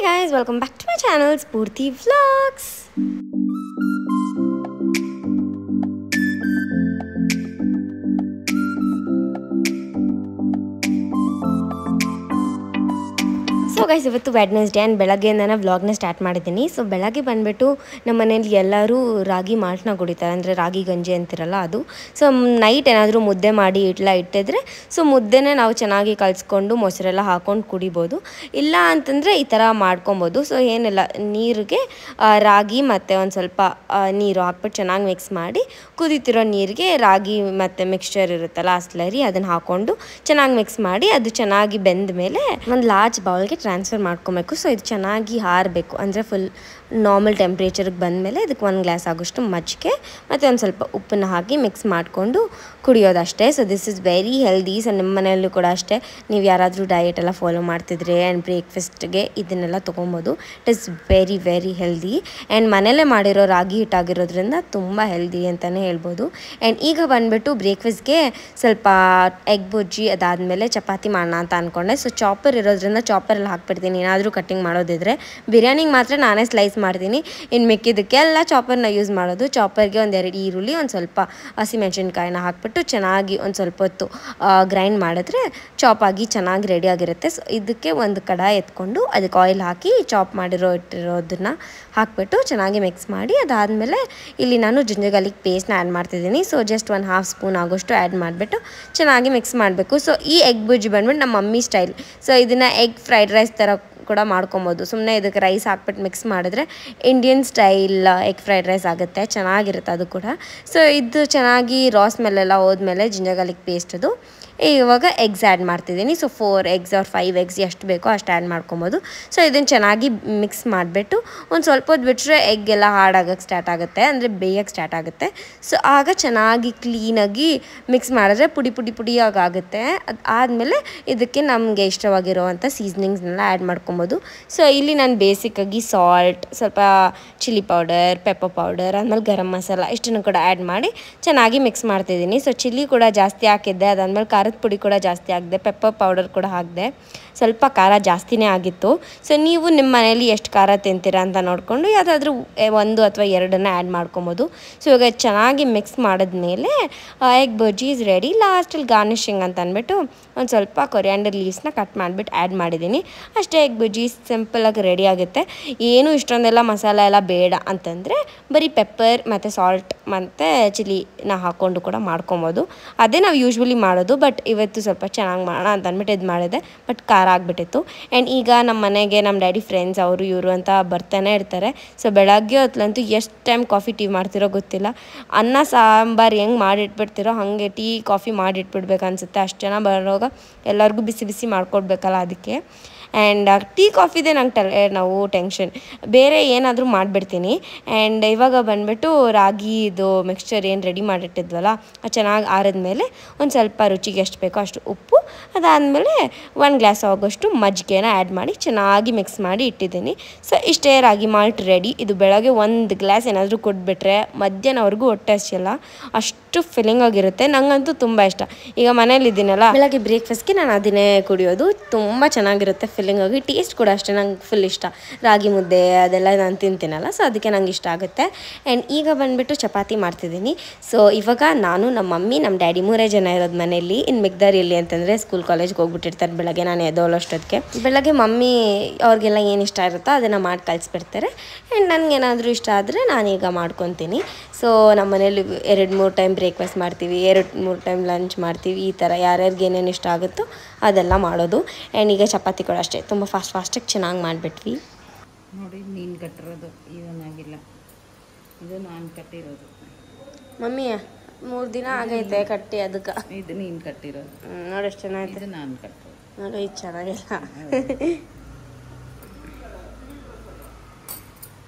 guys, welcome back to my channel Spurti Vlogs. So guys ಇವತ್ತು Wednesday and ಬೆಳಗ್ಗೆಯಿಂದನೇ ವ್ಲಾಗ್ನ start ಮಾಡಿದ್ದೀನಿ. So ಬೆಳಗ್ಗೆ ಬಂದುಬಿಟ್ಟು ನಮ್ಮ ಮನೇಲಿ ಎಲ್ಲರೂ ರಾಗಿ ಮಾಲ್ಟ್ನ ಕುಡಿತಾರೆ, ಅಂದರೆ ರಾಗಿ ಗಂಜಿ ಅಂತಿರಲ್ಲ ಅದು. ಸೊ ನೈಟ್ ಏನಾದರೂ ಮುದ್ದೆ ಮಾಡಿ ಇಟ್ಟಿದ್ರೆ ಸೊ ಮುದ್ದೆನೇ ನಾವು ಚೆನ್ನಾಗಿ ಕಲಿಸ್ಕೊಂಡು ಮೊಸರೆಲ್ಲ ಹಾಕ್ಕೊಂಡು ಕುಡಿಬೋದು. ಇಲ್ಲ ಅಂತಂದರೆ ಈ ಥರ ಮಾಡ್ಕೊಬೋದು. ಸೊ ಏನಿಲ್ಲ, ನೀರಿಗೆ ರಾಗಿ ಮತ್ತು ಒಂದು ಸ್ವಲ್ಪ ನೀರು ಹಾಕ್ಬಿಟ್ಟು ಚೆನ್ನಾಗಿ ಮಿಕ್ಸ್ ಮಾಡಿ ಕುದೀತಿರೋ ನೀರಿಗೆ ರಾಗಿ ಮತ್ತು ಮಿಕ್ಸ್ಚರ್ ಇರುತ್ತಲ್ಲ ಆ ಸ್ಲರಿ ಅದನ್ನು ಹಾಕ್ಕೊಂಡು ಚೆನ್ನಾಗಿ ಮಿಕ್ಸ್ ಮಾಡಿ ಅದು ಚೆನ್ನಾಗಿ ಬೆಂದ ಮೇಲೆ ಒಂದು ಲಾರ್ಜ್ ಬೌಲ್ಗೆ ಟ್ರಾನ್ಸ್ಫರ್ ಮಾಡ್ಕೊಬೇಕು. ಸೊ ಇದು ಚೆನ್ನಾಗಿ ಹಾರಬೇಕು, ಅಂದರೆ ಫುಲ್ ನಾರ್ಮಲ್ ಟೆಂಪ್ರೇಚರ್ಗೆ ಬಂದಮೇಲೆ ಇದಕ್ಕೆ 1 ಗ್ಲಾಸ್ ಆಗೋಷ್ಟು ಮಜ್ಜಿಗೆ ಮತ್ತು ಒಂದು ಸ್ವಲ್ಪ ಉಪ್ಪನ್ನು ಹಾಕಿ ಮಿಕ್ಸ್ ಮಾಡಿಕೊಂಡು ಕುಡಿಯೋದಷ್ಟೇ. So this is very healthy. So ನಿಮ್ಮ ಮನೆಯಲ್ಲೂ ಕೂಡ ಅಷ್ಟೇ, ನೀವು ಯಾರಾದರೂ ಡಯಟ್ ಎಲ್ಲ ಫಾಲೋ ಮಾಡ್ತಿದ್ರೆ ಆ್ಯಂಡ್ ಬ್ರೇಕ್ಫಾಸ್ಟ್ಗೆ ಇದನ್ನೆಲ್ಲ ತೊಗೊಬೋದು. It is very very healthy and ಮನೆಯಲ್ಲೇ ಮಾಡಿರೋ ರಾಗಿ ಹಿಟ್ಟಾಗಿರೋದ್ರಿಂದ ತುಂಬ ಹೆಲ್ದಿ ಅಂತಲೇ ಹೇಳ್ಬೋದು. ಆ್ಯಂಡ್ ಈಗ ಬಂದುಬಿಟ್ಟು ಬ್ರೇಕ್ಫಾಸ್ಟ್ಗೆ ಸ್ವಲ್ಪ ಎಗ್ ಬುಜ್ಜಿ, ಅದಾದಮೇಲೆ ಚಪಾತಿ ಮಾಡೋಣ ಅಂತ ಅಂದ್ಕೊಂಡೆ. ಸೊ ಚಾಪರ್ ಇರೋದ್ರಿಂದ ಚಾಪರಲ್ಲಿ ಹಾಕ್ಬಿಡ್ತೀನಿ. ಏನಾದರೂ ಕಟ್ಟಿಂಗ್ ಮಾಡೋದಿದ್ರೆ ಬಿರಿಯಾನಿಗೆ ಮಾತ್ರ ನಾನೇ ಸ್ಲೈಸ್ ಮಾಡ್ತೀನಿ, ಇನ್ನು ಮಿಕ್ಕಿದ್ದಕ್ಕೆಲ್ಲ ಚಾಪರ್ನ ಯೂಸ್ ಮಾಡೋದು. ಚಾಪರ್ಗೆ 1-2 ಈರುಳ್ಳಿ, ಒಂದು ಸ್ವಲ್ಪ ಹಸಿಮೆಣಸಿನ್ಕಾಯಿನ ಹಾಕ್ಬಿಟ್ಟು ಚೆನ್ನಾಗಿ ಒಂದು ಸ್ವಲ್ಪ ಹೊತ್ತು ಗ್ರೈಂಡ್ ಮಾಡಿದ್ರೆ ಚಾಪಾಗಿ ಚೆನ್ನಾಗಿ ರೆಡಿಯಾಗಿರುತ್ತೆ. ಸೊ ಇದಕ್ಕೆ ಒಂದು ಕಡಾಯಿ ಎತ್ಕೊಂಡು ಅದಕ್ಕೆ ಆಯಿಲ್ ಹಾಕಿ ಚಾಪ್ ಇಟ್ಟಿರೋದನ್ನು ಹಾಕ್ಬಿಟ್ಟು ಚೆನ್ನಾಗಿ ಮಿಕ್ಸ್ ಮಾಡಿ ಅದಾದಮೇಲೆ ಇಲ್ಲಿ ನಾನು ಜಿಂಜರ್ ಗಾರ್ಲಿಕ್ ಪೇಸ್ಟ್ನ ಆ್ಯಡ್ ಮಾಡ್ತಿದ್ದೀನಿ. ಸೊ ಜಸ್ಟ್ 1/2 ಸ್ಪೂನ್ ಆಗೋಷ್ಟು ಆ್ಯಡ್ ಮಾಡಿಬಿಟ್ಟು ಚೆನ್ನಾಗಿ ಮಿಕ್ಸ್ ಮಾಡಬೇಕು. ಸೊ ಈ ಎಗ್ ಬುಜ್ಜಿ ಬಂದ್ಬಿಟ್ಟು ನಮ್ಮ ಮಮ್ಮಿ ಸ್ಟೈಲ್. ಸೊ ಇದನ್ನು ಎಗ್ ಫ್ರೈಡ್ ರೈಸ್ ಥರ ಕೂಡ ಮಾಡ್ಕೊಬೋದು. ಸುಮ್ಮನೆ ಇದಕ್ಕೆ ರೈಸ್ ಹಾಕ್ಬಿಟ್ಟು ಮಿಕ್ಸ್ ಮಾಡಿದ್ರೆ Indian style egg fried rice ಆಗುತ್ತೆ, ಚೆನ್ನಾಗಿರುತ್ತೆ ಅದು ಕೂಡ. ಸೊ ಇದು ಚೆನ್ನಾಗಿ ಸ್ಮೆಲ್ಲೆಲ್ಲ ಹೋದ್ಮೇಲೆ ಜಿಂಜರ್ ಗಾರ್ಲಿಕ್ ಪೇಸ್ಟದು ಇವಾಗ ಎಗ್ಸ್ ಆ್ಯಡ್ ಮಾಡ್ತಿದ್ದೀನಿ. ಸೊ 4 eggs or 5 eggs ಎಷ್ಟು ಬೇಕೋ ಅಷ್ಟು ಆ್ಯಡ್ ಮಾಡ್ಕೊಬೋದು. ಸೊ ಇದನ್ನು ಚೆನ್ನಾಗಿ ಮಿಕ್ಸ್ ಮಾಡಿಬಿಟ್ಟು ಒಂದು ಸ್ವಲ್ಪ ಹೊತ್ತು ಬಿಟ್ಟರೆ ಎಗ್ ಎಲ್ಲ ಹಾರ್ಡಾಗಕ್ಕೆ ಸ್ಟಾರ್ಟ್ ಆಗುತ್ತೆ, ಅಂದರೆ ಬೇಯಕ್ಕೆ ಸ್ಟಾರ್ಟ್ ಆಗುತ್ತೆ. ಸೊ ಆಗ ಚೆನ್ನಾಗಿ ಕ್ಲೀನಾಗಿ ಮಿಕ್ಸ್ ಮಾಡಿದ್ರೆ ಪುಡಿಯಾಗಿ ಆಗುತ್ತೆ. ಅದಾದಮೇಲೆ ಇದಕ್ಕೆ ನಮಗೆ ಇಷ್ಟವಾಗಿರೋವಂಥ ಸೀಸನಿಂಗ್ಸ್ನೆಲ್ಲ ಆ್ಯಡ್ ಮಾಡ್ಕೊಬೋದು. ಸೊ ಇಲ್ಲಿ ನಾನು ಬೇಸಿಕ್ಕಾಗಿ ಸಾಲ್ಟ್, ಸ್ವಲ್ಪ ಚಿಲ್ಲಿ ಪೌಡರ್, ಪೆಪ್ಪರ್ ಪೌಡರ್, ಆದಮೇಲೆ ಗರಂ ಮಸಾಲ ಇಷ್ಟನ್ನು ಕೂಡ ಆ್ಯಡ್ ಮಾಡಿ ಚೆನ್ನಾಗಿ ಮಿಕ್ಸ್ ಮಾಡ್ತಿದ್ದೀನಿ. ಸೊ ಚಿಲ್ಲಿ ಕೂಡ ಜಾಸ್ತಿ ಹಾಕಿದ್ದೆ, ಅದಾದಮೇಲೆ ಖಾರದ ಪುಡಿ ಕೂಡ ಜಾಸ್ತಿ ಹಾಕಿದೆ, ಪೆಪ್ಪರ್ ಪೌಡರ್ ಕೂಡ ಹಾಕಿದೆ, ಸ್ವಲ್ಪ ಖಾರ ಜಾಸ್ತಿನೇ ಆಗಿತ್ತು. ಸೊ ನೀವು ನಿಮ್ಮ ಮನೇಲಿ ಎಷ್ಟು ಖಾರ ತಿಂತೀರಾ ಅಂತ ನೋಡಿಕೊಂಡು ಯಾವುದಾದ್ರೂ 1 ಅಥವಾ 2 ಆ್ಯಡ್ ಮಾಡ್ಕೊಬೋದು. ಸೊ ಇವಾಗ ಚೆನ್ನಾಗಿ ಮಿಕ್ಸ್ ಮಾಡಿದ್ಮೇಲೆ ಎಗ್ ಬಜ್ಜಿ ಇಸ್ ರೆಡಿ. ಲಾಸ್ಟಲ್ಲಿ ಗಾರ್ನಿಷಿಂಗ್ ಅಂತ ಅಂದ್ಬಿಟ್ಟು ಒಂದು ಸ್ವಲ್ಪ ಕೊರಿಯಾಂಡರ್ ಲೀವ್ಸ್ನ ಕಟ್ ಮಾಡಿಬಿಟ್ಟು ಆ್ಯಡ್ ಮಾಡಿದ್ದೀನಿ. ಅಷ್ಟೇ, ಎಗ್ ಬಜ್ಜಿ ಸಿಂಪಲಾಗಿ ರೆಡಿ ಆಗುತ್ತೆ. ಏನು ಇಷ್ಟೊಂದೆಲ್ಲ ಮಸಾಲೆ ಎಲ್ಲ ಬೇಡ ಅಂತಂದರೆ ಬರೀ ಪೆಪ್ಪರ್ ಮತ್ತು ಸಾಲ್ಟ್ ಮತ್ತು ಚಿಲ್ಲಿನ ಹಾಕ್ಕೊಂಡು ಕೂಡ ಮಾಡ್ಕೊಬೋದು. ಅದೇ ನಾವು ಯೂಶ್ವಲಿ ಮಾಡೋದು. ಬಟ್ ಇವತ್ತು ಸ್ವಲ್ಪ ಚೆನ್ನಾಗಿ ಮಾಡೋಣ ಅಂತ ಅಂದ್ಬಿಟ್ಟು ಇದು ಮಾಡಿದೆ, ಬಟ್ ಖಾರ ಆಗಿಬಿಟ್ಟಿತ್ತು. ಆ್ಯಂಡ್ ಈಗ ನಮ್ಮ ಮನೆಗೆ ನಮ್ಮ ಡ್ಯಾಡಿ ಫ್ರೆಂಡ್ಸ್ ಅವರು ಇವರು ಅಂತ ಬರ್ತಾನೆ ಇರ್ತಾರೆ. ಸೊ ಬೆಳಗ್ಗೆ ಹೊತ್ತಂತೂ ಎಷ್ಟು ಟೈಮ್ ಕಾಫಿ ಟೀ ಮಾಡ್ತಿರೋ ಗೊತ್ತಿಲ್ಲ. ಅನ್ನ ಸಾಂಬಾರು ಹೆಂಗೆ ಮಾಡಿಟ್ಬಿಡ್ತಿರೋ ಹಾಗೆ ಟೀ ಕಾಫಿ ಮಾಡಿಟ್ಬಿಡ್ಬೇಕು ಅನಿಸುತ್ತೆ. ಅಷ್ಟು ಜನ ಬರೋವಾಗ ಎಲ್ಲರಿಗೂ ಬಿಸಿ ಬಿಸಿ ಮಾಡ್ಕೊಡ್ಬೇಕಲ್ಲ ಅದಕ್ಕೆ. ಆ್ಯಂಡ್ ಟೀ ಕಾಫಿದೆ ನಂಗೆ ನಾವು ಟೆನ್ಷನ್, ಬೇರೆ ಏನಾದರೂ ಮಾಡಿಬಿಡ್ತೀನಿ. ಆ್ಯಂಡ್ ಇವಾಗ ಬಂದುಬಿಟ್ಟು ರಾಗಿದು ಮಿಕ್ಸ್ಚರ್ ಏನು ರೆಡಿ ಮಾಡಿಟ್ಟಿದ್ವಲ್ಲ ಅದು ಚೆನ್ನಾಗಿ ಆರಿದ್ಮೇಲೆ ಒಂದು ಸ್ವಲ್ಪ ರುಚಿಗೆ ಎಷ್ಟು ಬೇಕೋ ಅಷ್ಟು ಉಪ್ಪು, ಅದಾದಮೇಲೆ 1 ಗ್ಲಾಸ್ ಆಗೋಷ್ಟು ಮಜ್ಜಿಗೆನ ಆ್ಯಡ್ ಮಾಡಿ ಚೆನ್ನಾಗಿ ಮಿಕ್ಸ್ ಮಾಡಿ ಇಟ್ಟಿದ್ದೀನಿ. ಸೊ ಇಷ್ಟೇ ರಾಗಿ ಮಾಲ್ಟ್ ರೆಡಿ. ಇದು ಬೆಳಗ್ಗೆ 1 ಗ್ಲಾಸ್ ಏನಾದರೂ ಕುಡಿದ್ಬಿಟ್ರೆ ಮಧ್ಯಾಹ್ನವರೆಗೂ ಹೊಟ್ಟೆ ಹಸಿಯಲ್ಲ, ಅಷ್ಟು ಫಿಲ್ಲಿಂಗ್ ಆಗಿರುತ್ತೆ. ನನಗಂತೂ ತುಂಬ ಇಷ್ಟ. ಈಗ ಮನೇಲಿದ್ದೀನಲ್ಲ, ಬೆಳಗ್ಗೆ ಬ್ರೇಕ್ಫಾಸ್ಟ್ಗೆ ನಾನು ಅದನ್ನೇ ಕುಡಿಯೋದು. ತುಂಬ ಚೆನ್ನಾಗಿರುತ್ತೆ ಫಿಲ್ಲಿಂಗ್ ಆಗಿ. ಟೇಸ್ಟ್ ಕೂಡ ಅಷ್ಟೇ ನಂಗೆ ಫುಲ್ ಇಷ್ಟ. ರಾಗಿ ಮುದ್ದೆ ಅದೆಲ್ಲ ನಾನು ತಿಂತೀನಲ್ಲ, ಸೊ ಅದಕ್ಕೆ ನಂಗೆ ಇಷ್ಟ ಆಗುತ್ತೆ. ಆ್ಯಂಡ್ ಈಗ ಬಂದುಬಿಟ್ಟು ಚಪಾತಿ ಮಾಡ್ತಿದ್ದೀನಿ. ಸೊ ಇವಾಗ ನಾನು, ನಮ್ಮ ಮಮ್ಮಿ, ನಮ್ಮ ಡ್ಯಾಡಿ 3 ಜನ ಇರೋದು ಮನೆಯಲ್ಲಿ. ಇನ್ನು ಮಿಗ್ದಾರ್ ಎಲ್ಲಿ ಅಂತಂದರೆ ಸ್ಕೂಲ್ ಕಾಲೇಜ್ಗೆ ಹೋಗ್ಬಿಟ್ಟಿರ್ತಾರೆ ಬೆಳಗ್ಗೆ. ನಾನು ಎದ್ದೋಳೋಷ್ಟೊತ್ತಿಗೆ ಬೆಳಗ್ಗೆ ಮಮ್ಮಿ ಅವ್ರಿಗೆಲ್ಲ ಏನು ಇಷ್ಟ ಇರುತ್ತೋ ಅದನ್ನು ಮಾಡಿ ಕಳಿಸ್ಬಿಡ್ತಾರೆ. ಆ್ಯಂಡ್ ನನಗೇನಾದರೂ ಇಷ್ಟ ಆದರೆ ನಾನೀಗ ಮಾಡ್ಕೊತೀನಿ. ಸೊ ನಮ್ಮ ಮನೇಲಿ 2-3 ಟೈಮ್ ಬ್ರೇಕ್ಫಾಸ್ಟ್ ಮಾಡ್ತೀವಿ, 2-3 ಟೈಮ್ ಲಂಚ್ ಮಾಡ್ತೀವಿ. ಈ ಥರ ಯಾರ್ಯಾರಿಗೆ ಏನೇನು ಇಷ್ಟ ಆಗುತ್ತೋ ಅದೆಲ್ಲ ಮಾಡೋದು. ಆ್ಯಂಡ್ ಈಗ ಚಪಾತಿ ಕೂಡ ಅಷ್ಟೇ ತುಂಬ ಫಾಸ್ಟಾಗಿ ಚೆನ್ನಾಗಿ ಮಾಡಿಬಿಟ್ವಿ. ನೋಡಿ, ನೀನು ಕಟ್ಟಿರೋದು ಇವನಾಗಿಲ್ಲ, ಇದು ನಾನು ಕಟ್ಟಿರೋದು. ಮಮ್ಮಿ 3 ದಿನ ಆಗೈತೆ ಕಟ್ಟಿ, ಅದಕ್ಕೆ ಇದು ನೀನು ಕಟ್ಟಿರೋದು. ನೋಡಿ ಎಷ್ಟು ಚೆನ್ನಾಗಿದೆ. ಇದು ನಾನು ಕಟ್ಟಿರೋದು. ನೋಡಿ ಇದು ಚೆನ್ನಾಗಿಲ್ಲ.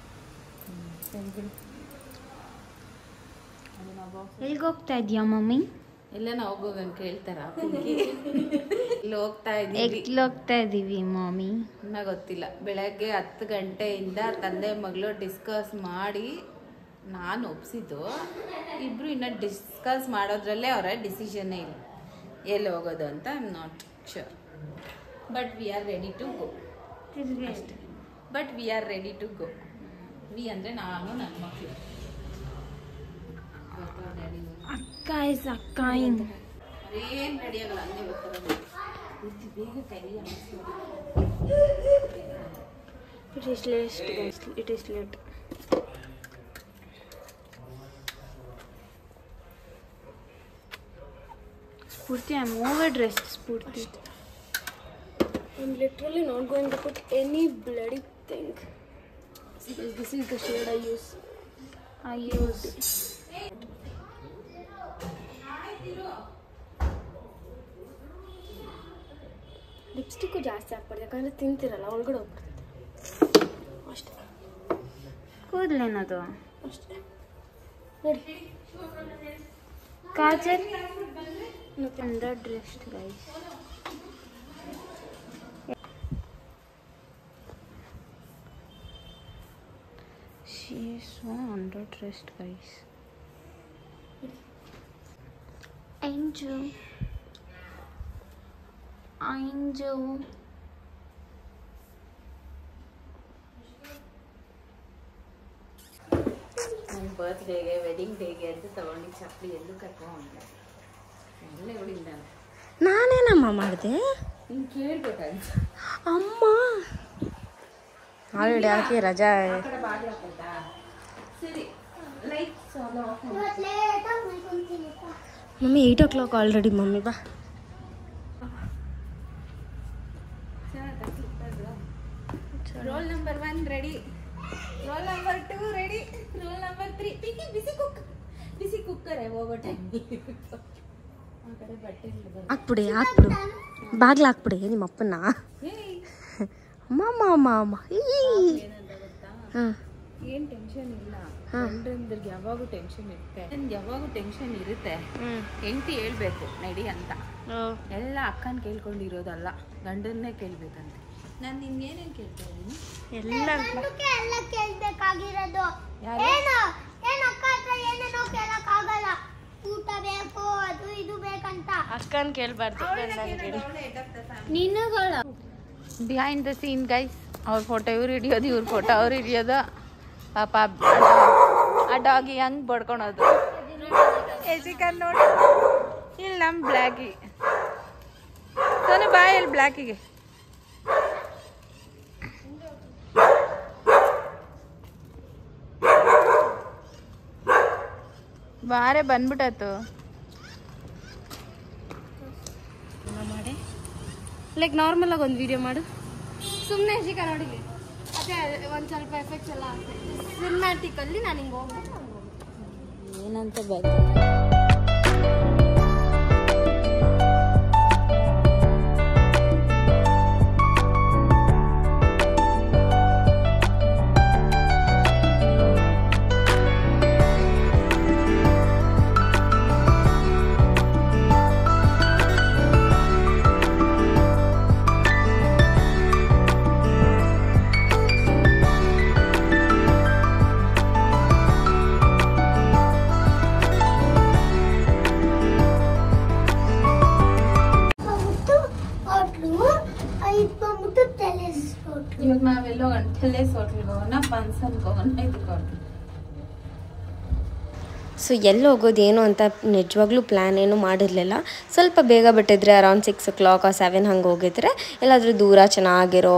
ಎಲ್ಲಿಗೆ ಹೋಗ್ತಾ ಇದೀಯಾ ಮಮ್ಮಿ? ಎಲ್ಲ ನಾವು ಹೋಗೋಗಂಗೆ ಕೇಳ್ತಾರ? ಇಲ್ಲಿ ಹೋಗ್ತಾ ಇದ್ದೀವಿ. ಎಲ್ಲಿ ಹೋಗ್ತಾ ಇದ್ದೀವಿ ಮಮ್ಮಿ? ನನಗೆ ಗೊತ್ತಿಲ್ಲ. ಬೆಳಗ್ಗೆ 10 ಗಂಟೆಯಿಂದ ತಂದೆ ಮಗಳು ಡಿಸ್ಕಸ್ ಮಾಡಿ ನಾನು ಒಪ್ಸಿದ್ದು. ಇಬ್ಬರು ಇನ್ನೂ ಡಿಸ್ಕಸ್ ಮಾಡೋದ್ರಲ್ಲೇ ಅವರ ಡಿಸಿಷನ್ನೇ ಇಲ್ಲ ಎಲ್ಲಿ ಹೋಗೋದು ಅಂತ. I am not sure, but we are ready to go. But we are ready to go. We ಅಂದರೆ ನಾನು ನನ್ನ ಮಕ್ಕಳು. ಅಕ್ಕ ಇಸ್ ಅಕ್ಕಾಯಿಂಗ್. ಏನು ರೆಡಿ ಆಗಲ್ಲ, ಹಂಗೆ ಬರ್ತಾರೆ. ಬೇಗ ಕೈ It is late, guys. It is late. Spurti, I'm overdressed, Spurti. I'm literally not going to put any bloody thing. This is the shade I use. Lipstick ಜಾಸ್ತಿ ಹಾಕ್ಬಾರ್ದು, ಯಾಕಂದ್ರೆ ತಿಂತಿರಲ್ಲ ಒಳಗಡೆ ಹೋಗ್ಬಿಡುತ್ತೆ ಅಷ್ಟೇ. ಕೂದಲೇನದು ಅಷ್ಟೇ ನೋಡಿ. Kajal under dressed guys. She is so underdressed, guys. Angel. ನನ್ನ ಬರ್ತ್ಡೇಗೆ wedding ಡೇಗೆ ಅಂತ ತಗೊಂಡು ಚಪ್ಪಲಿ ಎಲ್ಲೂ ಕಟ್ಕೊಂಡು ಎಲ್ಲ ಇವಳಿಂದ ನಾನೇನಮ್ಮ ಮಾಡಿದೆ? ನೀನು ಕೇಳ್ಬೇಕಾಗಿತ್ತು. ಅಮ್ಮ ಆಲ್ರೆಡಿ ಹಾಕಿ ರಜಾ. ಸರಿ, lights mummy 8 o'clock already. Mummy ಬಾ. Roll number 1 ready, roll number 2 ready, roll number 3 ಪಿಕ್ಕಿ ಬಿಸಿ ಕುಕ್ಕರ್ ಹೋಗೋ ಟೈಮ್ ಆ ಕಡೆ ಬಟ್ಟೆ ಹಾಕ್ಬಿಡಿ ಬಾಗ್ಲ ಹಾಕ್ಬಿಡಿ ನಿಮ್ಮ ಅಪ್ಪನ. ಅಮ್ಮ ಹಾಂ ಏನು ಟೆನ್ಷನ್ ಇಲ್ಲ. ಗಂಡಂದ್ರಿಗೆ ಯಾವಾಗೂ ಟೆನ್ಷನ್ ಇರುತ್ತೆ, ಯಾವಾಗೂ ಟೆನ್ಷನ್ ಇರುತ್ತೆ. ಹೆಂಡತಿ ಹೇಳ್ಬೇಕು ನಡಿ ಅಂತ. ಎಲ್ಲ ಅಕ್ಕನ ಕೇಳ್ಕೊಂಡಿರೋದಲ್ಲ, ಗಂಡನ್ನೇ ಕೇಳ್ಬೇಕಂತೆ. ನಾನು ನಿನ್ಗೇನೇನು ಕೇಳ್ತಾ ಇದ್ದೀನಿ? ಎಲ್ಲ ಕೇಳ್ಬೇಕಾಗಿರೋದು ಏನು ಅಕ್ಕ ಹತ್ರ ಏನೇನೋ ಕೇಳಕ್ಕಾಗಲ್ಲ. ಊಟ ಬೇಕು, ಅದು ಇದು ಬೇಕಂತ ಅಕ್ಕನ ಕೇಳಬಾರ್ದು. ನಿನಗಳ ಬಿಹೈಂಡ್ ದ ಸೀನ್ ಗೈಸ್. ಅವ್ರ ಫೋಟೋ ಇವ್ರು ಹಿಡಿಯೋದು, ಇವ್ರ ಫೋಟೋ ಅವ್ರು ಹಿಡಿಯೋದು. ಪಾಪ ಆ ಡಾಗಿ ಹೆಂಗೆ ಬಡ್ಕೊಳೋದು. ಚಿಕನ್ ನೋಡಿ ಇಲ್ಲಿ ನಮ್ಮ ಬ್ಲ್ಯಾಕಿ ಸೋನೆ ಬಾಯ್ ಇಲ್ಲಿ ಬ್ಲ್ಯಾಕಿಗೆ. ಬಾರೆ ಬಂದ್ಬಿಟ್ಟತ್ತು. ಮಾಡಿ ಲೈಕ್ ನಾರ್ಮಲ್ ಆಗಿ ಒಂದು ವಿಡಿಯೋ ಮಾಡು. ಸುಮ್ಮನೆ ಶಿಖಾ ನೋಡಿಲಿ, ಅದೇ ಒಂದು ಸ್ವಲ್ಪ ಎಫೆಕ್ಟ್ಸ್ ಎಲ್ಲ ಆಗ್ತದೆ ಸಿನಿಮ್ಯಾಟಿಕಲ್ಲಿ. ನಾನು ಹಿಂಗೆ ಹೋಗ್ಬೇಕು ಏನಂತ ಬೇಕು. ಇವಾಗ ನಾವೆಲ್ಲೋ ಗಂಟೆಲ್ಲೇ ಸೋಟ್ಲಿಗೆ ಹೋಗೋಣ, ಪನ್ಸನ್ಗೆ ಹೋಗೋಣ, ಇದಕ್ಕೆ ಹೋಗೋಣ. ಸೊ ಎಲ್ಲಿ ಹೋಗೋದು ಏನು ಅಂತ ನಿಜವಾಗ್ಲೂ ಪ್ಲ್ಯಾನ್ ಏನು ಮಾಡಿರಲಿಲ್ಲ. ಸ್ವಲ್ಪ ಬೇಗ ಬಿಟ್ಟಿದ್ರೆ ಅರೌಂಡ್ 6 o'clock or 7 ಹಂಗೆ ಹೋಗಿದ್ರೆ ಎಲ್ಲಾದರೂ ದೂರ ಚೆನ್ನಾಗಿರೋ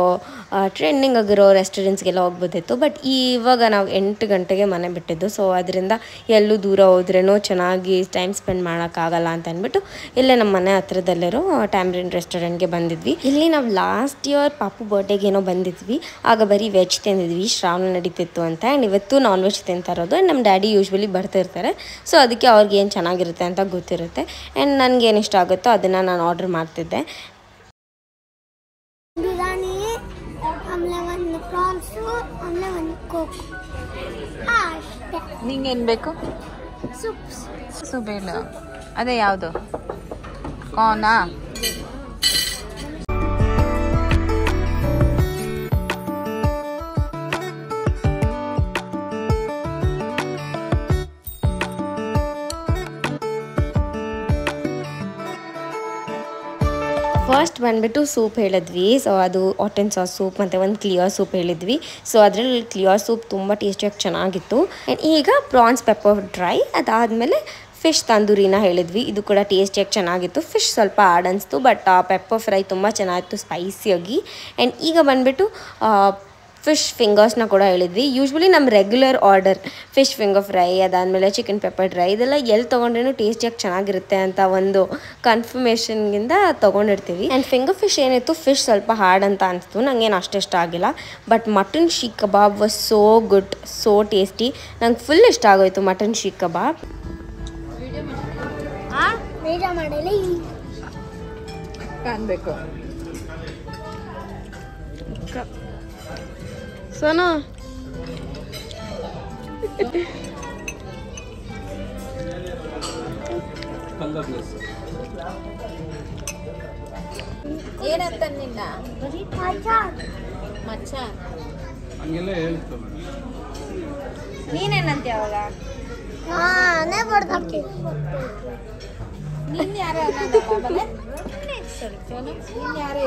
ಟ್ರೆಂಡಿಂಗ್ ಆಗಿರೋ ರೆಸ್ಟೋರೆಂಟ್ಸ್ಗೆಲ್ಲ ಹೋಗ್ಬೋದಿತ್ತು. ಬಟ್ ಇವಾಗ ನಾವು 8 ಗಂಟೆಗೆ ಮನೆ ಬಿಟ್ಟಿದ್ದು. ಸೊ ಅದರಿಂದ ಎಲ್ಲೂ ದೂರ ಹೋದ್ರೇನೋ ಚೆನ್ನಾಗಿ ಟೈಮ್ ಸ್ಪೆಂಡ್ ಮಾಡೋಕ್ಕಾಗಲ್ಲ ಅಂತ ಅಂದ್ಬಿಟ್ಟು ಇಲ್ಲೇ ನಮ್ಮ ಮನೆ ಹತ್ರದಲ್ಲಿರೋ ಟ್ಯಾಮ್ರಿನ್ ರೆಸ್ಟೋರೆಂಟ್ಗೆ ಬಂದಿದ್ವಿ. ಇಲ್ಲಿ ನಾವು ಲಾಸ್ಟ್ ಇಯರ್ ಪಾಪು ಬರ್ಡೇಗೆ ಏನೋ ಬಂದಿದ್ವಿ. ಆಗ ಬರೀ ವೆಜ್ ತಿಂದಿದ್ವಿ, ಶ್ರಾವಣ ನಡೀತಿತ್ತು ಅಂತ. ಆ್ಯಂಡ್ ಇವತ್ತು ನಾನ್ ವೆಜ್ ತಿಂತಾ ಇರೋದು. ಆ್ಯಂಡ್ ನಮ್ಮ ಡ್ಯಾಡಿ ಯೂಶ್ವಲಿ ಬರ್ತಿರ್ತಾರೆ. ಸೊ ಅದಕ್ಕೆ ಅವ್ರಿಗೆ ಏನು ಚೆನ್ನಾಗಿರುತ್ತೆ ಅಂತ ಗೊತ್ತಿರುತ್ತೆ. ಆ್ಯಂಡ್ ನನಗೇನು ಇಷ್ಟ ಆಗುತ್ತೋ ಅದನ್ನು ನಾನು ಆರ್ಡ್ರ್ ಮಾಡ್ತಿದ್ದೆ. ಬಿರಿಯಾನಿ, ಆಮೇಲೆ ಒಂದು ಪ್ರಾನ್ಸು, ಆಮೇಲೆ ಒಂದು ಕೋಕ್ ಅಷ್ಟೇ. ನಿಂಗೇನು ಬೇಕು? ಸೂಪ್ ಇಲ್ಲ. ಅದೇ ಯಾವುದು ಕಾರ್ನಾ? ಫಸ್ಟ್ ಬಂದುಬಿಟ್ಟು ಸೂಪ್ ಹೇಳಿದ್ವಿ. ಸೊ ಅದು ಹಾಟ್ ಆ್ಯಂಡ್ ಸಾಸ್ ಸೂಪ್ ಮತ್ತು ಒಂದು ಕ್ಲಿಯರ್ ಸೂಪ್ ಹೇಳಿದ್ವಿ. ಸೊ ಅದರಲ್ಲಿ ಕ್ಲಿಯರ್ ಸೂಪ್ ತುಂಬ ಟೇಸ್ಟಿಯಾಗಿ ಚೆನ್ನಾಗಿತ್ತು. ಆ್ಯಂಡ್ ಈಗ ಪ್ರಾನ್ಸ್ ಪೆಪ್ಪರ್ ಡ್ರೈ, ಅದಾದಮೇಲೆ ಫಿಶ್ ತಂದೂರಿನ ಹೇಳಿದ್ವಿ. ಇದು ಕೂಡ ಟೇಸ್ಟಿಯಾಗಿ ಚೆನ್ನಾಗಿತ್ತು. ಫಿಶ್ ಸ್ವಲ್ಪ ಹಾರ್ಡ್ ಅನಿಸ್ತು, ಬಟ್ ಪೆಪ್ಪರ್ ಫ್ರೈ ತುಂಬ ಚೆನ್ನಾಗಿತ್ತು ಸ್ಪೈಸಿಯಾಗಿ. ಆ್ಯಂಡ್ ಈಗ ಬಂದುಬಿಟ್ಟು ಫಿಶ್ ಫಿಂಗರ್ಸ್ನ ಕೂಡ ಹೇಳಿದ್ವಿ. ಯೂಶ್ವಲಿ ನಮ್ಮ regular order fish finger fry, ಅದಾದಮೇಲೆ ಚಿಕನ್ ಪೆಪ್ಪರ್ ಡ್ರೈ, ಇದೆಲ್ಲ ಎಲ್ಲಿ ತೊಗೊಂಡ್ರೂ ಟೇಸ್ಟಿಯಾಗಿ ಚೆನ್ನಾಗಿರುತ್ತೆ ಅಂತ ಒಂದು ಕನ್ಫರ್ಮೇಷನ್ಗಿಂದ ತೊಗೊಂಡಿರ್ತೀವಿ. ಆ್ಯಂಡ್ ಫಿಂಗರ್ ಫಿಶ್ ಏನಿತ್ತು, ಫಿಶ್ ಸ್ವಲ್ಪ ಹಾರ್ಡ್ ಅಂತ ಅನಿಸ್ತು, ನನಗೇನು ಅಷ್ಟು ಇಷ್ಟ ಆಗಿಲ್ಲ. But mutton seekh kebab was so good, so tasty. ನಂಗೆ ಫುಲ್ ಇಷ್ಟ ಆಗೋಯ್ತು ಮಟನ್ ಶೀಖ್ ಕಬಾಬ್. ಬೇಗ ಮಾಡಲಿ ಕಾಣಬೇಕು. ಸೋನು ಏನಂತ ನಿನ್ನ ಮಚ್ಚ ನೀನೇನಂತ ಯಾವಾಗ ನಾನೇ ಬರ್ದಕ್ಕೆ ನೀನ್ ಯಾರು ಆಮೇಲೆ ನೀನ್ ಯಾರು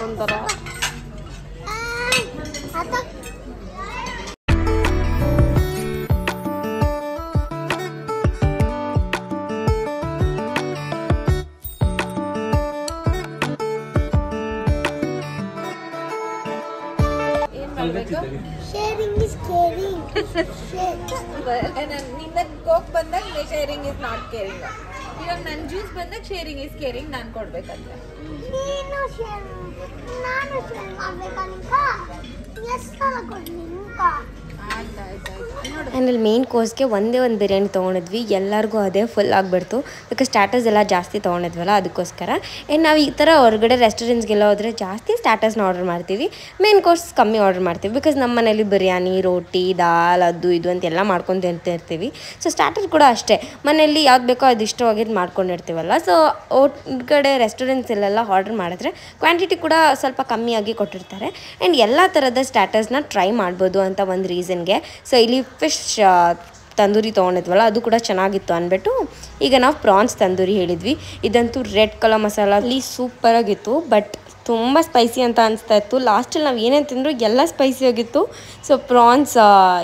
ಒಂಥರ sharing is caring. ನಿನ್ನ ಕೋಕ್ ಬಂದಾಗ ಶೇರಿಂಗ್ ಇಸ್ ನಾಟ್ ಕೇರಿಂಗ್. ಇವಾಗ ನನ್ನ ಜ್ಯೂಸ್ ಬಂದಾಗ ಶೇರಿಂಗ್ ಇಸ್ ಕೇರಿಂಗ್ ನಾನು ಕೊಡ್ಬೇಕಂತೆ. ನೀನು ಶೇರ್ ನಾನು ಶೇರ್ ಮಾಡ್ಬೇಕಂತ ಎಷ್ಟು ಕೊಡ್ಲಿ ನಿಂಕ. ಆ್ಯಂಡ್ ಅಲ್ಲಿ ಮೇನ್ ಕೋರ್ಸ್ಗೆ ಒಂದೇ ಒಂದು ಬಿರಿಯಾನಿ ತೊಗೊಂಡಿದ್ವಿ. ಎಲ್ಲರಿಗೂ ಅದೇ ಫುಲ್ ಆಗಿಬಿಡ್ತು, ಬಿಕಾಸ್ ಸ್ಟಾರ್ಟರ್ಸ್ ಎಲ್ಲ ಜಾಸ್ತಿ ತೊಗೊಂಡಿದ್ವಲ್ಲ ಅದಕ್ಕೋಸ್ಕರ. ಆ್ಯಂಡ್ ನಾವು ಈ ಥರ ಹೊರಗಡೆ ರೆಸ್ಟೋರೆಂಟ್ಸ್ಗೆಲ್ಲ ಹೋದರೆ ಜಾಸ್ತಿ ಸ್ಟಾರ್ಟರ್ಸ್ನ ಆರ್ಡರ್ ಮಾಡ್ತೀವಿ, ಮೇನ್ ಕೋರ್ಸ್ ಕಮ್ಮಿ ಆರ್ಡರ್ ಮಾಡ್ತೀವಿ. ಬಿಕಾಸ್ ನಮ್ಮ ಮನೇಲಿ ಬಿರಿಯಾನಿ, ರೋಟಿ, ದಾಲ್, ಅದು ಇದು ಅಂತೆಲ್ಲ ಮಾಡ್ಕೊಂಡು ತಿಂತಿರ್ತೀವಿ. ಸೊ ಸ್ಟಾರ್ಟರ್ ಕೂಡ ಅಷ್ಟೇ, ಮನೆಯಲ್ಲಿ ಯಾವ್ದು ಬೇಕೋ ಅದು ಇಷ್ಟವಾಗಿದ್ದು ಮಾಡ್ಕೊಂಡಿರ್ತೀವಲ್ಲ. ಸೊ ಹೊರಗಡೆ ರೆಸ್ಟೋರೆಂಟ್ಸಲ್ಲೆಲ್ಲ ಆರ್ಡರ್ ಮಾಡಿದ್ರೆ ಕ್ವಾಂಟಿಟಿ ಕೂಡ ಸ್ವಲ್ಪ ಕಮ್ಮಿಯಾಗಿ ಕೊಟ್ಟಿರ್ತಾರೆ. ಆ್ಯಂಡ್ ಎಲ್ಲ ಥರದ ಸ್ಟಾರ್ಟರ್ಸ್ನ ಟ್ರೈ ಮಾಡ್ಬೋದು ಅಂತ ಒಂದು ರೀಸನ್ಗೆ. ಸೊ ಇಲ್ಲಿ ಫಿಶ್ ತಂದೂರಿ ತೊಗೊಂಡಿದ್ವಲ್ಲ ಅದು ಕೂಡ ಚೆನ್ನಾಗಿತ್ತು ಅಂದ್ಬಿಟ್ಟು ಈಗ ನಾವು ಪ್ರಾನ್ಸ್ ತಂದೂರಿ ಹೇಳಿದ್ವಿ. ಇದಂತೂ ರೆಡ್ ಕಲರ್ ಮಸಾಲ ಅಲ್ಲಿ ಸೂಪರಾಗಿತ್ತು, ಬಟ್ ತುಂಬ ಸ್ಪೈಸಿ ಅಂತ ಅನಿಸ್ತಾ ಇತ್ತು. ಲಾಸ್ಟಲ್ಲಿ ನಾವು ಏನೇನು ತಿಂದರೂ ಎಲ್ಲ ಸ್ಪೈಸಿ ಆಗಿತ್ತು. ಸೊ ಪ್ರಾನ್ಸ್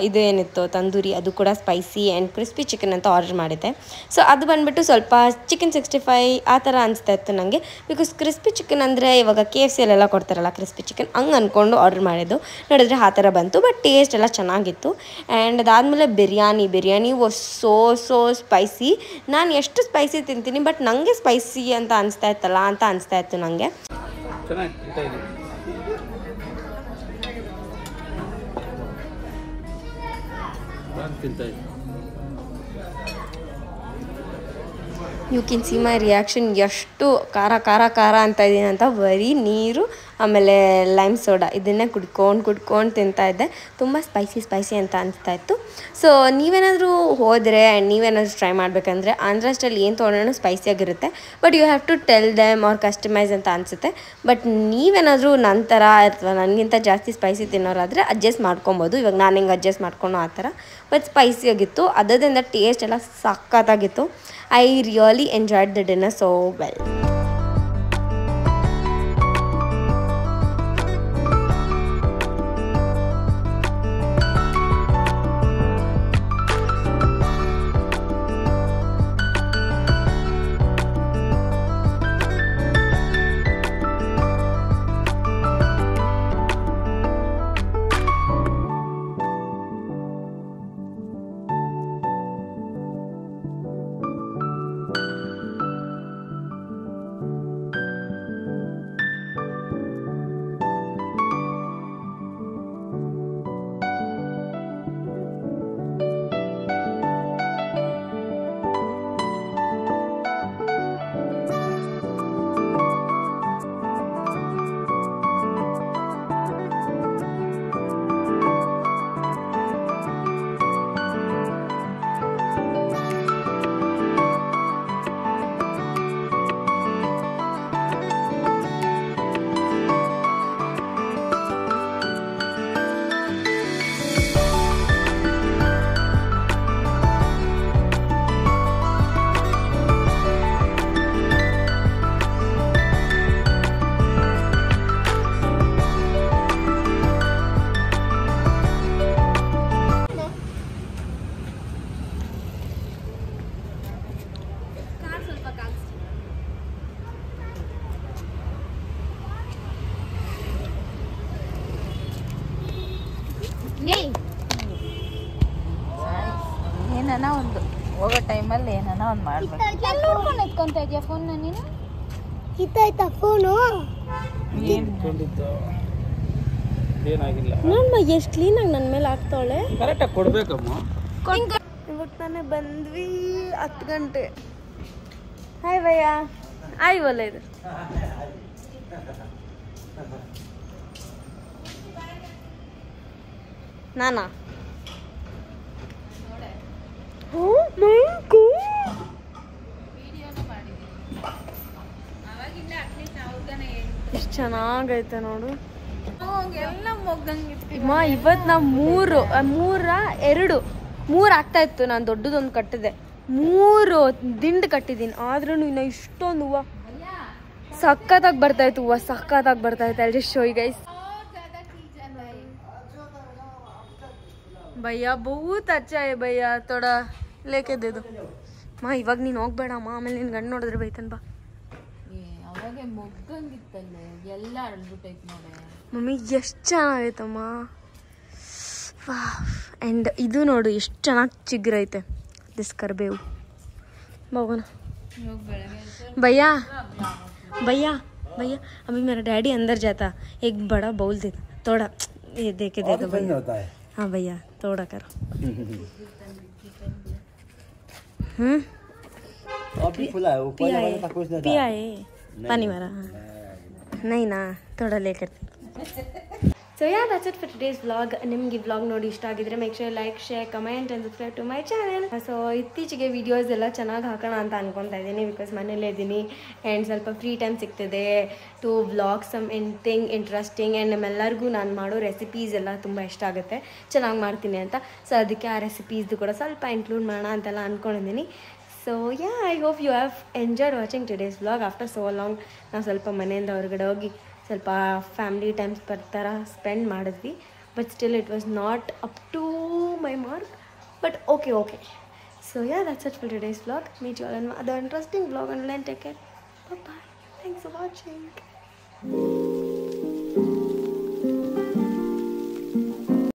ಇದು ಏನಿತ್ತು ತಂದೂರಿ ಅದು ಕೂಡ ಸ್ಪೈಸಿ ಆ್ಯಂಡ್ ಕ್ರಿಸ್ಪಿ ಚಿಕನ್ ಅಂತ ಆರ್ಡರ್ ಮಾಡಿದ್ದೆ. ಸೊ ಅದು ಬಂದುಬಿಟ್ಟು ಸ್ವಲ್ಪ ಚಿಕನ್ 65 ಆ ಥರ ಅನಿಸ್ತಾ ಇತ್ತು ನನಗೆ. ಬಿಕಾಸ್ ಕ್ರಿಸ್ಪಿ ಚಿಕನ್ ಅಂದರೆ ಇವಾಗ KFCಯಲ್ಲೆಲ್ಲ ಕೊಡ್ತಾರಲ್ಲ ಕ್ರಿಸ್ಪಿ ಚಿಕನ್, ಹಂಗೆ ಅಂದ್ಕೊಂಡು ಆರ್ಡರ್ ಮಾಡಿದ್ದು. ನೋಡಿದ್ರೆ ಆ ಥರ ಬಂತು, ಬಟ್ ಟೇಸ್ಟ್ ಎಲ್ಲ ಚೆನ್ನಾಗಿತ್ತು. ಆ್ಯಂಡ್ ಅದಾದಮೇಲೆ ಬಿರಿಯಾನಿ ವಾಸ್ ಸೋ ಸ್ಪೈಸಿ. ನಾನು ಎಷ್ಟು ಸ್ಪೈಸಿ ತಿಂತೀನಿ, ಬಟ್ ನನಗೆ ಸ್ಪೈಸಿ ಅಂತ ಅನಿಸ್ತಾ ಇತ್ತಲ್ಲ ಅಂತ ಅನಿಸ್ತಾ ಇತ್ತು ನನಗೆ. You can see my reaction, ಎಷ್ಟು ಖಾರ ಅಂತ ಇದ್ದೀನಿ ಅಂತ. ಬರೀ ನೀರು ಆಮೇಲೆ ಲೈಮ್ ಸೋಡಾ ಇದನ್ನೇ ಕುಡ್ಕೊಂಡು ತಿಂತಾಯಿದ್ದೆ. ತುಂಬ ಸ್ಪೈಸಿ ಅಂತ ಅನಿಸ್ತಾ ಇತ್ತು. ಸೊ ನೀವೇನಾದರೂ ಹೋದರೆ ಆ್ಯಂಡ್ ನೀವೇನಾದರೂ ಟ್ರೈ ಮಾಡಬೇಕಂದ್ರೆ ಆಂಧ್ರ ಸ್ಟೈಲ್ ಏನು ತೊಗೊಂಡ್ರೂ ಸ್ಪೈಸಿಯಾಗಿರುತ್ತೆ, but you have to tell them or customize ಅಂತ ಅನಿಸುತ್ತೆ. ಬಟ್ ನೀವೇನಾದರೂ ನಂತರ ಅಥವಾ ನನಗಿಂತ ಜಾಸ್ತಿ ಸ್ಪೈಸಿ ತಿನ್ನೋರಾದರೆ ಅಡ್ಜಸ್ಟ್ ಮಾಡ್ಕೊಬೋದು. ಇವಾಗ ನಾನು ಹಿಂಗೆ ಅಡ್ಜಸ್ಟ್ ಮಾಡ್ಕೊಂಡು ಆ ಥರ, ಬಟ್ ಸ್ಪೈಸಿಯಾಗಿತ್ತು. ಅದರಿಂದ ಟೇಸ್ಟ್ ಎಲ್ಲ ಸಖತ್ತಾಗಿತ್ತು. I really enjoyed the dinner so well. ಏನನ ಒಂದು ಹೋಗೋ ಟೈಮಲ್ಲಿ ಏನನ ಒಂದು ಮಾಡ್ಬೇಕು. ನೋಡ್ಕೊಂಡು ಎತ್ಕೊಂತ ಇದೆಯಾ ಫೋನ್ನ ನೀನು? ಕಿತ್ತಾಯ್ತಾ ಫೋನು? ಏನಾಗಿಲ್ಲ ನೋಡಮ್ಮ ಎಷ್ಟು ಕ್ಲೀನಾಗಿ ನನ್ನ ಮೇಲೆ ಆಗ್ತಾವಳೆ. ಕರೆಕ್ಟಾಗಿ ಕೊಡ್ಬೇಕಮ್ಮ. ಇವತ್ತು ತಾನೇ ಬಂದ್ವಿ 10 ಗಂಟೆ. ಹಾಯ್ ಭಯ್ಯ. ಹಾಯ್ ಒಳ್ಳೆ ಇದು ನಾನಾ ಎಷ್ಟು ಚೆನ್ನಾಗೈತೆ ನೋಡು. ಇವತ್ತು ನಾವು 3 ಆಗ್ತಾ ಇತ್ತು. ನಾನು ದೊಡ್ಡದೊಂದು ಕಟ್ಟಿದೆ, 3 ದಿಂಡು ಕಟ್ಟಿದ್ದೀನಿ. ಆದ್ರೂ ಇನ್ನು ಇಷ್ಟೊಂದು ಹೂವು ಸಕ್ಕತ್ತಾಗಿ ಬರ್ತಾಯಿತ್ತು. ಸಕ್ಕತ್ತಾಗಿ ಬರ್ತಾಯಿತ್ತು. ಅಲ್ಲಿ ಶೋ ಗೈಸ್. ಭಯ್ಯ ಬಹುತ್ ಅಚ್ಚ ಹೈ ಭಯ್ಯ, ಥೋಡ ಲೇಕೆ ದे दो. ಇವಾಗ ನೀನು ಹೋಗ್ಬೇಡಮ್ಮ, ಆಮೇಲೆ ನಿನ್ ಗಂಡು ನೋಡಿದ್ರೆ ಬೈತಾನ. ಬಾ ಅವಾಗೆ ಮೊಗ್ಗಂಗಿತ್ತಲ್ಲೇ ಎಲ್ಲ ಅಳ್ಬಿಟ್ಟೈತೆ ನೋಡಿ ಮಮ್ಮಿ. ಎಷ್ಟು ಚೆನ್ನಾಗೈತಮ್ಮ. ಆ್ಯಂಡ್ ಇದು ನೋಡು ಎಷ್ಟು ಚೆನ್ನಾಗಿ ಚಿಗ್ರೈತೆ. ದಿಸ್ ಕರ್ಬೇವು ಹೋಗೋಣ. भैया भैया भैया अभी मेरा डैडी अंदर जाता, एक बड़ा बाउल देता, थोड़ा ये दे के दे दो भैया. हाँ भैया थोड़ा करो. पिया है पानी मारा. नहीं ना थोड़ा लेकर. So ya that's it for today's vlog. ನಿಮಗೆ ವ್ಲಾಗ್ ನೋಡಿ ಇಷ್ಟ ಆಗಿದ್ರೆ make sure like, share, comment and subscribe to my channel. So ಇತ್ತೀಚೆಗೆ ವೀಡಿಯೋಸ್ ಎಲ್ಲ ಚೆನ್ನಾಗಿ ಹಾಕೋಣ ಅಂತ ಅನ್ಕೊತಾ ಇದ್ದೀನಿ, ಬಿಕಾಸ್ ಮನೇಲೇ ಇದ್ದೀನಿ ಆ್ಯಂಡ್ ಸ್ವಲ್ಪ ಫ್ರೀ ಟೈಮ್ ಸಿಗ್ತಿದೆ to vlog some anything interesting. And ನಮ್ಮೆಲ್ಲರಿಗೂ ನಾನು ಮಾಡೋ ರೆಸಿಪೀಸ್ ಎಲ್ಲ ತುಂಬ ಇಷ್ಟ ಆಗುತ್ತೆ, ಚೆನ್ನಾಗಿ ಮಾಡ್ತೀನಿ ಅಂತ. ಸೊ ಅದಕ್ಕೆ ಆ ರೆಸಿಪೀಸ್ದು ಕೂಡ ಸ್ವಲ್ಪ ಇನ್ಕ್ಲೂಡ್ ಮಾಡೋಣ ಅಂತೆಲ್ಲ ಅಂದ್ಕೊಂಡಿದ್ದೀನಿ. So ya I hope you have enjoyed watching today's vlog. After so long ನಾವು ಸ್ವಲ್ಪ ಮನೆಯಿಂದ ಹೊರಗಡೆ ಹೋಗಿ ಸ್ವಲ್ಪ ಫ್ಯಾಮಿಲಿ ಟೈಮ್ಸ್ ಥರ ಸ್ಪೆಂಡ್ ಮಾಡಿದ್ವಿ. But still it was not up to my mark, but okay. So ya that's it for today's vlog. Meet you all in other interesting vlog. And take care. Bye. Thanks for watching.